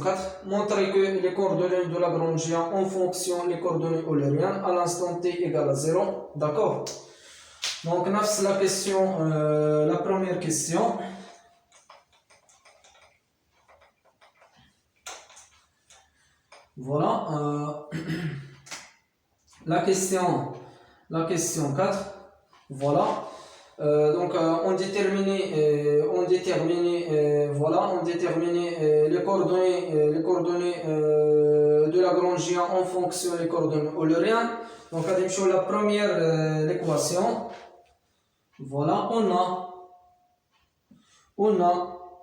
4. Montrer que les coordonnées de Lagrangien en fonction des coordonnées eulériennes à l'instant t égale à 0. D'accord? Donc, la question, la première question. Voilà. La question 4. Voilà. Donc, on détermine les coordonnées de Lagrangien en fonction des coordonnées eulériennes. Donc, sur la première équation, voilà, on a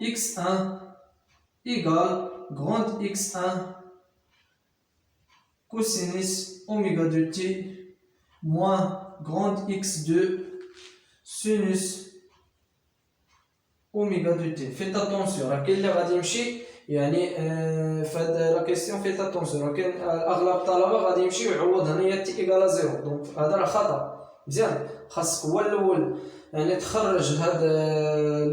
x1 égale grand x1 cosinus oméga de t moins grand x2 sinus oméga de t. Faites attention, la question faites attention. اغلب الطلبه غادي يمشي ويعوض هنا تي ايكال 0. دونك هذا راه خطا. مزيان خاصك هو الاول يعني تخرج هاد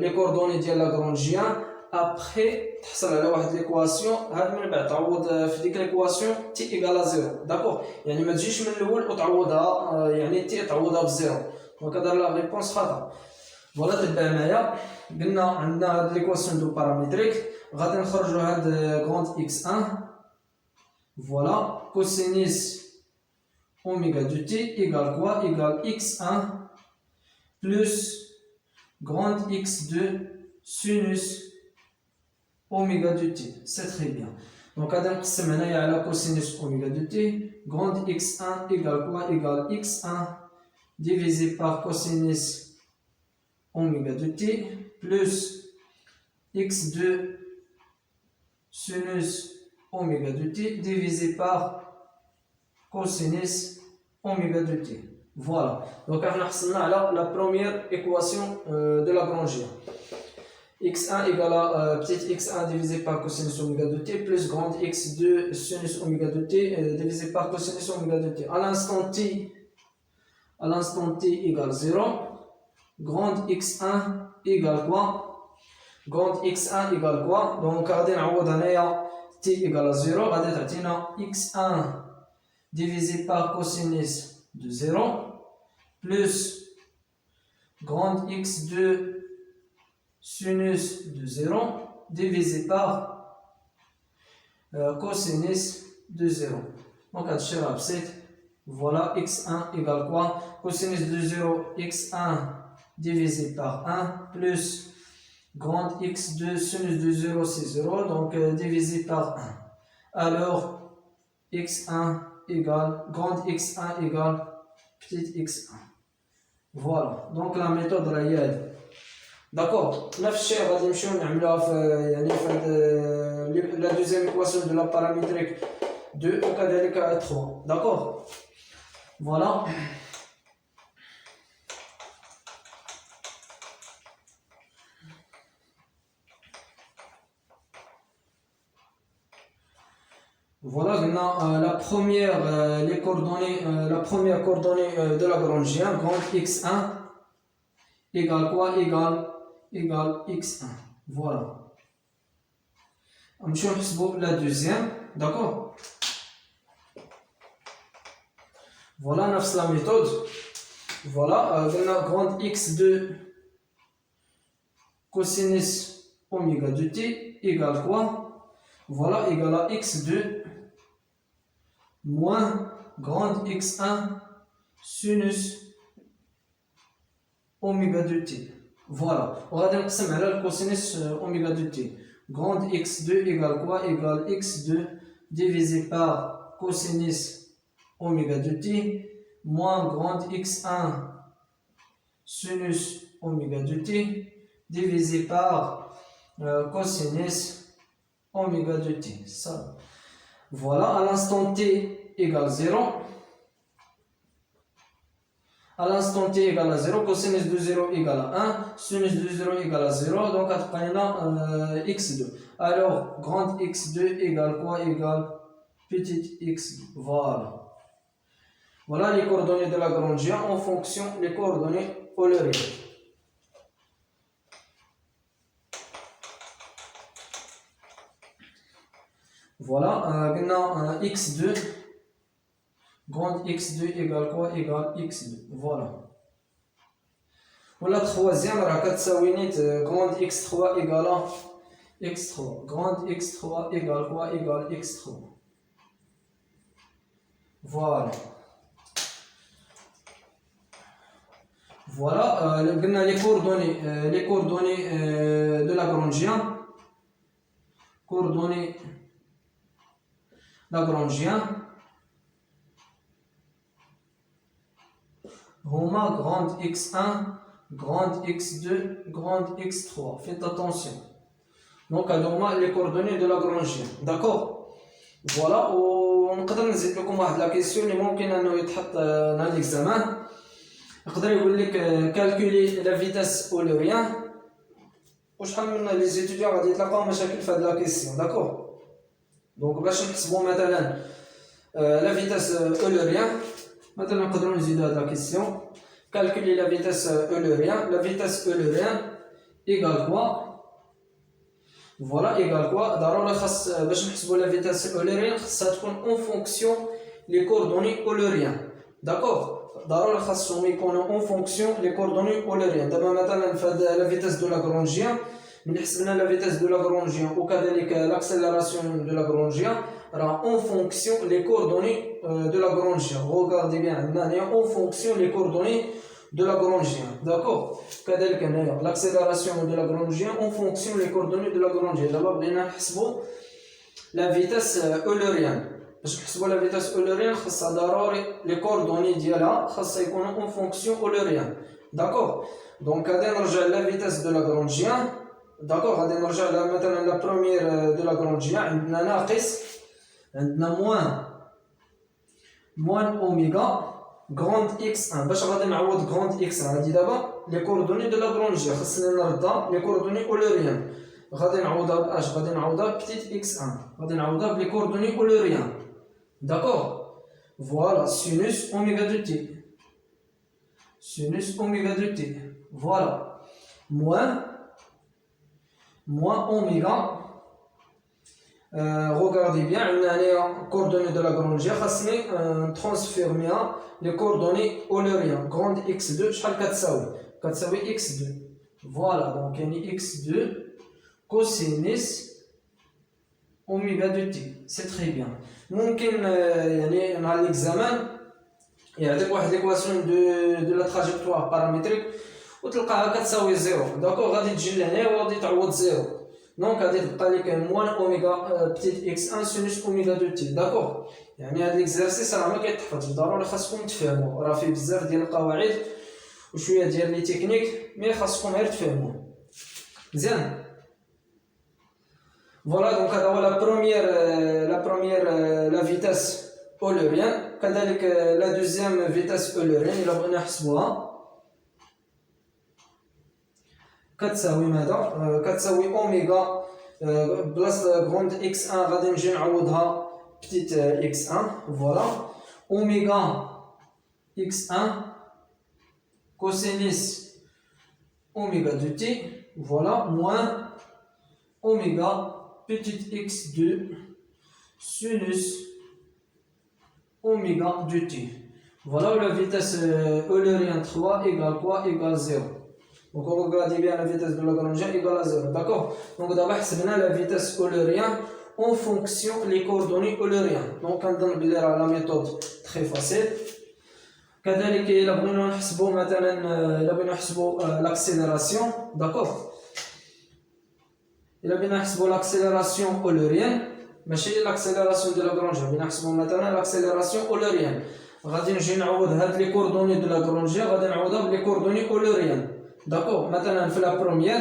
لي كوردوني ديال لاغرانجيان ابخي تحصل على واحد ليكواسيون هاد من بعد تعوض في ديك ليكواسيون تي ايكال 0. داكور يعني ما تجيش من الاول وتعوضها يعني تي تعوضها بزيرو. دونك هذا لا ريبونس خطا. فوالا تبع معايا قلنا عندنا هاد ليكواسيون دو بارامتريك غادي نخرجوا هاد غراند اكس 1 فوالا كوسينيس اوميغا دو تي ايكال كوا ايكال اكس 1 بلس غراند اكس 2 سينوس اوميغا دو تي. سي تري بيان. دونك غادي نقسم هنايا على كوسينوس اوميغا دو تي غراند اكس 1 ايكال كوا ايكال اكس 1 divisé par cosinus oméga de t plus x2 sinus oméga de t divisé par cosinus oméga de t. Voilà. Donc, on a la première équation de Lagrangien. x1 égale à petit x1 divisé par cosinus oméga de t plus grande x2 sinus oméga de t divisé par cosinus oméga de t. À l'instant t égale 0, grande x1 égale quoi? Grande x1 égale quoi? Donc, غادي نعوض هنايا t égale à 0, غادي تعطينا x1 divisé par cosinus de 0 plus grande x2 sinus de 0 divisé par cosinus de 0. Donc, هاد الشيء راه بسيط. Voilà, x1 égale quoi? Cosinus de 0, x1 divisé par 1 plus grande x2 sinus de 0 c'est 0, donc divisé par 1. Alors, x1 égale, grande x1 égale petite x1. Voilà, donc la méthode réelle. D'accord, نفس الشيء غادي نمشيو نعملوها في la deuxième équation de la paramétrique 2 وكذلك 3. D'accord. Voilà. Voilà, la première, les coordonnées, la première coordonnée de Lagrangien, grande x1 égale quoi? Égale x1. Voilà. On va la deuxième, d'accord? Voilà, la méthode. Voilà, grande x2 cosinus oméga de t égale quoi? Voilà, égale à x2 moins grande x1 sinus oméga de t. Voilà, on va نقسم على le cosinus oméga de t. Grande x2 égale quoi? Égale x2 divisé par cosinus oméga de t moins grande x1 sinus oméga de t divisé par cosinus oméga de t. Ça. Voilà, à l'instant t égale 0. À l'instant t égale à 0, cosinus de 0 égale à 1, sinus de 0 égale à 0, donc on a x2. Alors, grande x2 égale quoi? Égale petite x2. Voilà. Voilà les coordonnées de Lagrangien en fonction des coordonnées eulériennes. Voilà, x2, grande x2 égale quoi? Égale x2. Voilà. Voilà, troisième, grande x3 égale x3. Grande x3 égale quoi? Égale x3. Voilà. Voilà, les coordonnées de Lagrangien. Coordonnées Lagrangien. Homa grande x1, grande x2, grande x3. Faites attention. Donc, les coordonnées de Lagrangien. D'accord? Voilà, ونقدر نزيد لكم واحد لا كيسيون اللي ممكن انه يتحط dans l'examen. يقدر يقول لك calculer la vitesse اولوريان. وشحال من لي زيتيديون غادي يتلاقاو مشاكل في هاد لا كيسيون. داكور؟ دونك باش نحسبوا مثلا لا فيتاس اولوريان، مثلا نقدروا نزيدوا هاد لا كيسيون calculer la vitesse eulérien. La vitesse eulérien égale quoi? Voilà, égale quoi? ضروري خاص باش نحسبوا la vitesse eulérien خاصها تكون en fonction les coordonnées eulériens. D'accord? ضروري خاصهم يكونوا en fonction les coordonnées eulériens. دابا مثلا في la vitesse de Lagrangien ملي حسبنا la vitesse de Lagrangien وكذلك l'accélération de Lagrangien راه en fonction les coordonnées de Lagrangien. Regardez bien, en fonction les coordonnées de Lagrangien. D'accord? كذلك هنايا l'accélération de Lagrangien en fonction les coordonnées de Lagrangien. دابا بغينا نحسبوا la vitesse eulérienne. باش نحسبوا la vitesse eulérienne خاصها ضروري les coordonnées ديالها خاصها يكونوا en fonction eulérienne. D'accord? Donc غادي نرجع la vitesse de Lagrangien. D'accord? غادي نرجع مثلا la première de Lagrangien عندنا ناقص عندنا moins اوميغا grande x1. باش غادي نعوض grande x1 هادي دابا لي كوردوني دو لاغرونجي خاصني نردها لي كوردوني اولوريان. غادي نعوضها باش غادي نعوضها بتيت x1. غادي نعوضها بلي كوردوني اولوريان. داكور؟ فوالا سينوس اوميغا دو تي. سينوس اوميغا دو تي. فوالا moins اوميغا. Regardez bien, on a les coordonnées de Lagrange. On transformer les coordonnées eulériennes. Grande x2, شحال كتساوي x2. Voilà, donc il y a x2 cosinus oméga de t. C'est très bien. ممكن يعني dans l'examen يعطيك واحد l'équation de la trajectoire paramétrique وتلقاها كتساوي 0. داكور؟ غادي تجي لهنا وغادي تعوض 0. Donc, غادي تبقى لك moins اوميغا بتيت x1 sinus اوميغا دو تي. داكور؟ يعني هاد ليكزارسيس راه ما كيتحفظش، ضروري خاصكم تفهموه. راه فيه بزاف ديال القواعد وشويه ديال لي تكنيك مي خاصكم غير تفهموه. مزيان؟ فوالا دونك هذا هو لا بروميير لا فيتاس اولوريان. كذلك لا دوزيام فيتاس اولوريان الا بغينا نحسبوها كتساوي ماذا؟ كتساوي اوميغا بلاص غروند x1 غادي نجي نعوضها بتيت x1. فوالا اوميغا x1 كوسينيس اوميغا دو تي. فوالا موان اوميغا بتيت x2 sinus اوميغا دو تي. فوالا la vitesse eulérienne 3 égale quoi? Égale 0. Donc regardez bien la vitesse de Lagrangien égale à 0, d'accord? Donc d'abord حسبنا la vitesse eulérienne en fonction les coordonnées eulériennes. Donc on donne la méthode très facile. كذلك إلا بغينا نحسبوا مثلا إلا بغينا نحسبوا l'accélération, d'accord? إلا بغينا نحسبوا l'accélération eulérienne ماشي l'accélération de Lagrangien. بغينا نحسبوا مثلا l'accélération eulérienne. غادي نجي نعوض هاد لي كوردوني دو لاغرونجي غادي نعوضها بلي كوردوني اولوريان. داكور؟ مثلا في لا بروميير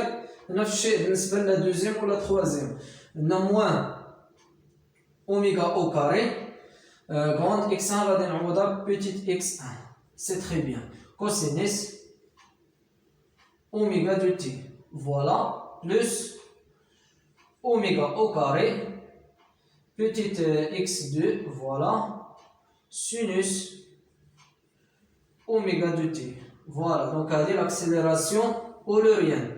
نفس الشيء بالنسبه لا دوزيام ولا تخوازيام. عندنا موان اوميغا او كاري غروند اكس 1 غادي نعوضها بيتيت اكس 1. سي تري بيان. كوسينيس اوميغا دو تي. فوالا بلس اوميغا او كاري بيتيت اكس 2. فوالا sinus oméga de t. Voilà, donc on dit l'accélération eulérienne.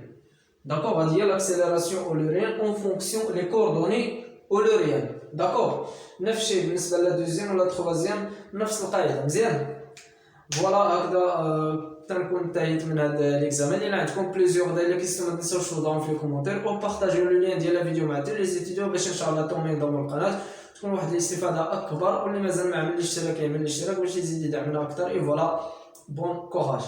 D'accord, on dit l'accélération eulérienne en fonction des coordonnées او لو ريان. داكور، نفس الشيء بالنسبه لا دوزيام ولا تروازيام، نفس القاعده. مزيان، فوالا هكذا تنكون انتهيت من هذا ليكزامان. الا عندكم بليزيور ديال لي كيسيون ما تنساوش توضعوهم في الكومونتير او بارطاجيو لو لين ديال الفيديو مع لي زيتيديو باش ان شاء الله توما ينضموا للقناه، تكون واحد الاستفاده اكبر. واللي مازال ما عمل الاشتراك يعمل الاشتراك باش يزيد يدعمنا اكثر. اي فوالا، بون كوراج.